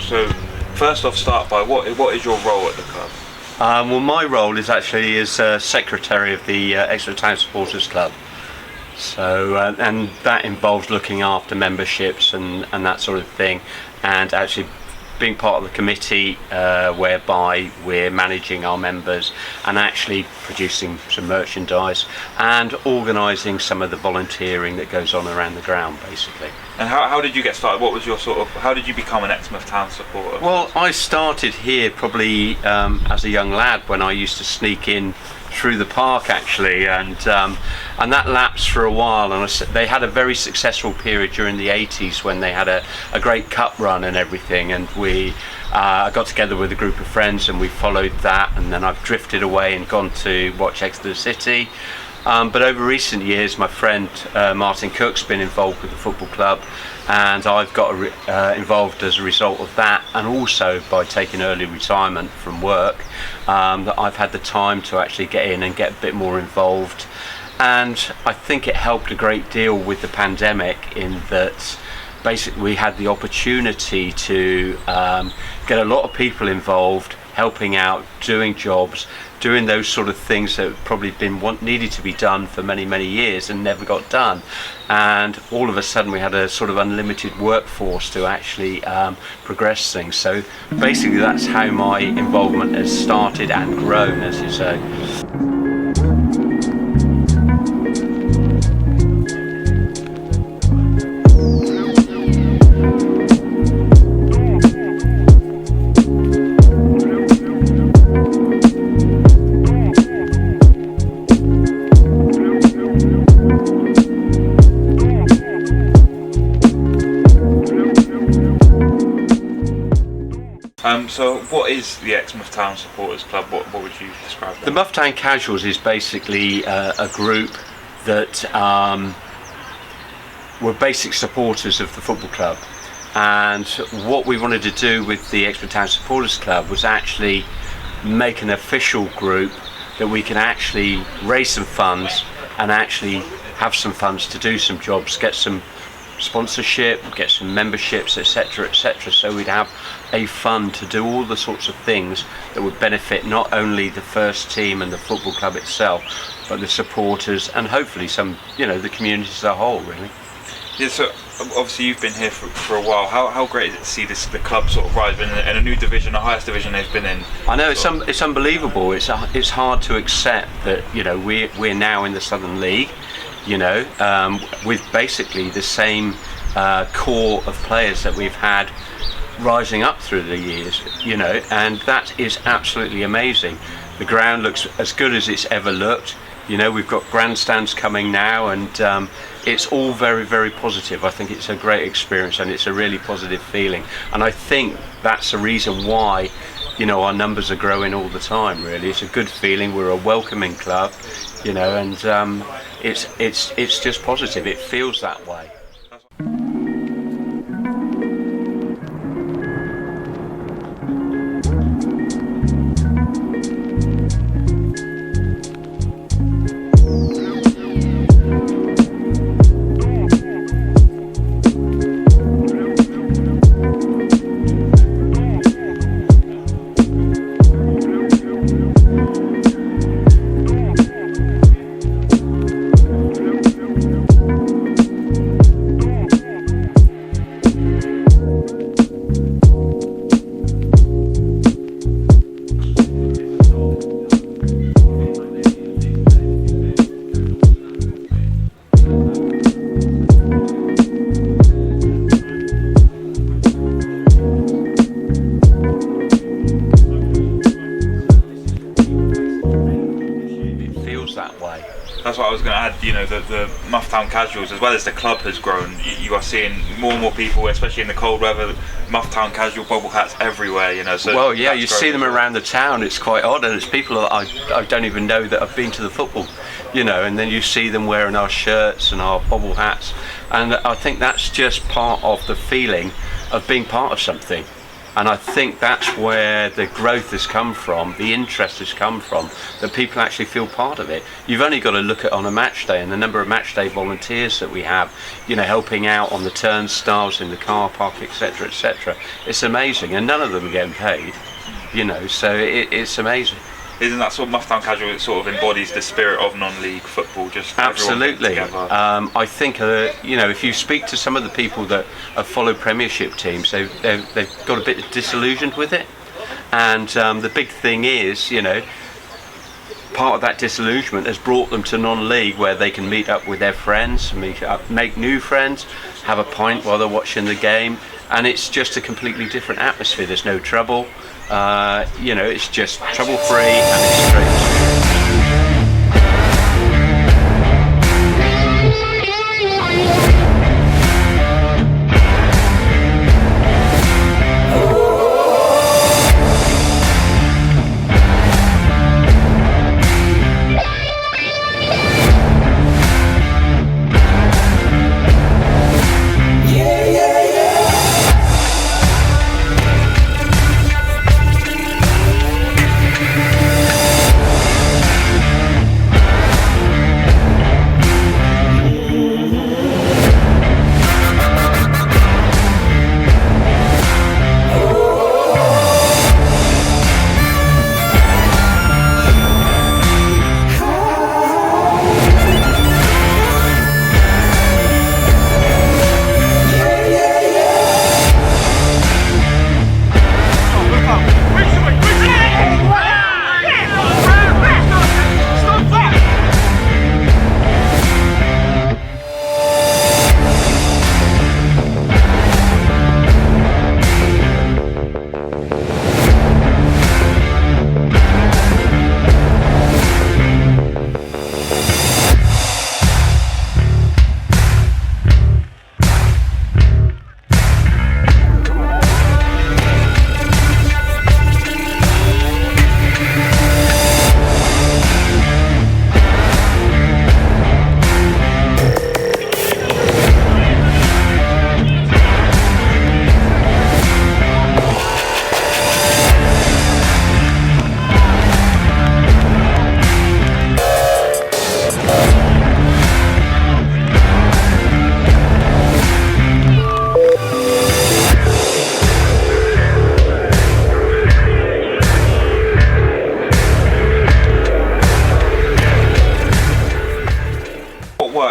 So first off, start by what is your role at the club? Well, my role is actually as secretary of the Exmouth Town Supporters Club. So, and that involves looking after memberships and that sort of thing, and actually being part of the committee whereby we're managing our members and actually producing some merchandise and organising some of the volunteering that goes on around the ground, basically. And how did you get started? What was your how did you become an Exmouth Town supporter? Well, I started here probably as a young lad when I used to sneak in through the park actually, and that lapsed for a while, and they had a very successful period during the 80s when they had a great cup run and everything, and I got together with a group of friends and we followed that, and then I've drifted away and gone to watch Exeter City. But over recent years, my friend Martin Cook's been involved with the football club, and I've got involved as a result of that, and also by taking early retirement from work, that I've had the time to actually get in and get a bit more involved. And I think it helped a great deal with the pandemic in that basically we had the opportunity to get a lot of people involved, helping out, doing jobs, doing those sort of things that have probably been needed to be done for many years and never got done. And all of a sudden we had a sort of unlimited workforce to actually progress things. So basically that's how my involvement has started and grown, as you say. So what is the Exmouth Town Supporters Club? What would you describe that? The Muff Town Casuals is basically a group that were basic supporters of the football club, and what we wanted to do with the Exmouth Town Supporters Club was actually make an official group that we can actually raise some funds and actually have some funds to do some jobs, get some sponsorship, get some memberships, etc., so we'd have a fund to do all the sorts of things that would benefit not only the first team and the football club itself, but the supporters and hopefully some, the community as a whole, really. Yeah, so obviously you've been here for a while. How great is it to see the club sort of rise in a new division, the highest division they've been in? I know, it's unbelievable. It's hard to accept that we're now in the Southern League, with basically the same core of players that we've had rising up through the years, and that is absolutely amazing. The ground looks as good as it's ever looked. We've got grandstands coming now, and it's all very positive. I think it's a great experience and it's a really positive feeling, and I think that's the reason why our numbers are growing all the time. Really, it's a good feeling. We're a welcoming club, and it's just positive. It feels that way. I was going to add, the Exmouth Town casuals, as well as the club has grown. You are seeing more and more people, especially in the cold weather, Exmouth Town casual bobble hats everywhere. So well, yeah, you see them around the town. It's quite odd, and it's people that I don't even know that have been to the football. And then you see them wearing our shirts and our bobble hats, and I think that's just part of the feeling of being part of something. And I think that's where the growth has come from, the interest has come from, that people actually feel part of it. You've only got to look at on a match day and the number of match day volunteers that we have, helping out on the turnstiles, in the car park, etc., etc. It's amazing, and none of them are getting paid, so it's amazing. Isn't that sort of Exmouth Town casual, it sort of embodies the spirit of non-league football? Just absolutely. I think if you speak to some of the people that have followed Premiership teams, they've got a bit disillusioned with it, and the big thing is, part of that disillusionment has brought them to non-league, where they can meet up with their friends, make new friends, have a pint while they're watching the game, and it's just a completely different atmosphere. There's no trouble. It's just trouble-free and it's straight.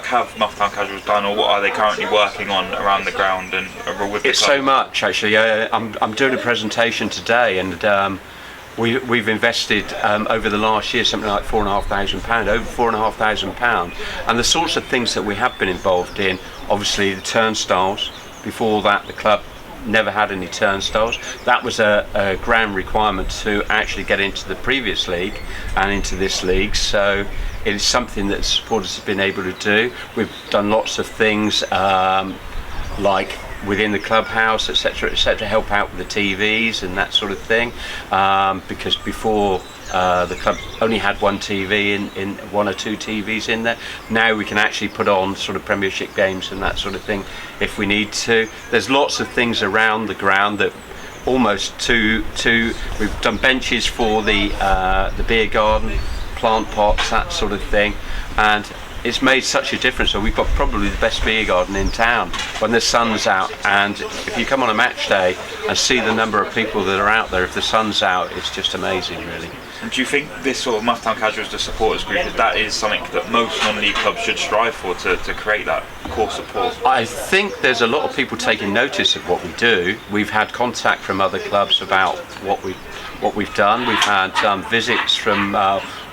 Have Exmouth Town casuals done, or what are they currently working on around the ground and with the It's club? so much, actually. I'm doing a presentation today, and we've invested over the last year something like £4,500, over £4,500, and the sorts of things that we have been involved in. Obviously, the turnstiles. Before that, the club never had any turnstiles. That was a ground requirement to actually get into the previous league and into this league. So it is something that supporters have been able to do. We've done lots of things like within the clubhouse, etc., etc., help out with the TVs and that sort of thing. Because before the club only had one TV in one or two TVs in there. Now we can actually put on sort of Premiership games and that sort of thing if we need to. There's lots of things around the ground that almost we've done benches for the beer garden, plant pots, that sort of thing, and it's made such a difference. So we've got probably the best beer garden in town when the sun's out, and if you come on a match day and see the number of people that are out there, if the sun's out, it's just amazing, really. And do you think this sort of Exmouth Town Casuals, the supporters group, that is something that most non-league clubs should strive for, to create that core support? I think there's a lot of people taking notice of what we do. We've had contact from other clubs about what we've done. We've had visits from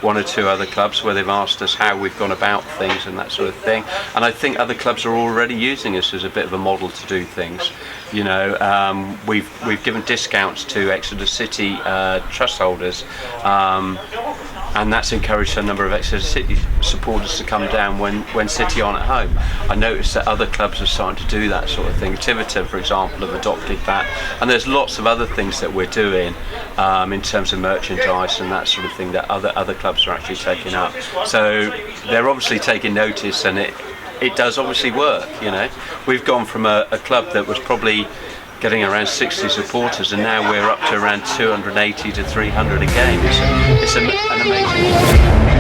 one or two other clubs where they've asked us how we've gone about things and that sort of thing. And I think other clubs are already using us as a bit of a model to do things. You know, we've given discounts to Exeter City trust holders and that's encouraged a number of Exeter City supporters to come down when City aren't at home. I noticed that other clubs are starting to do that sort of thing. Tiverton, for example, have adopted that, and there's lots of other things that we're doing in terms of merchandise and that sort of thing that other clubs are actually taking up. So they're obviously taking notice, and it does obviously work. You know, we've gone from a club that was probably getting around 60 supporters, and now we're up to around 280 to 300 a game. It's an amazing.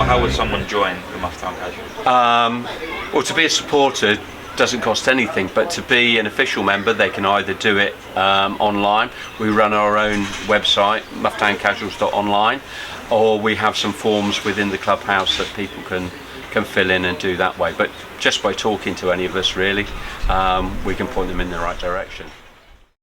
How would someone join the Exmouth Town Casuals? Well, to be a supporter doesn't cost anything, but to be an official member, they can either do it online. We run our own website, exmouthtowncasuals.online, or we have some forms within the clubhouse that people can fill in and do that way. But just by talking to any of us, really, we can point them in the right direction.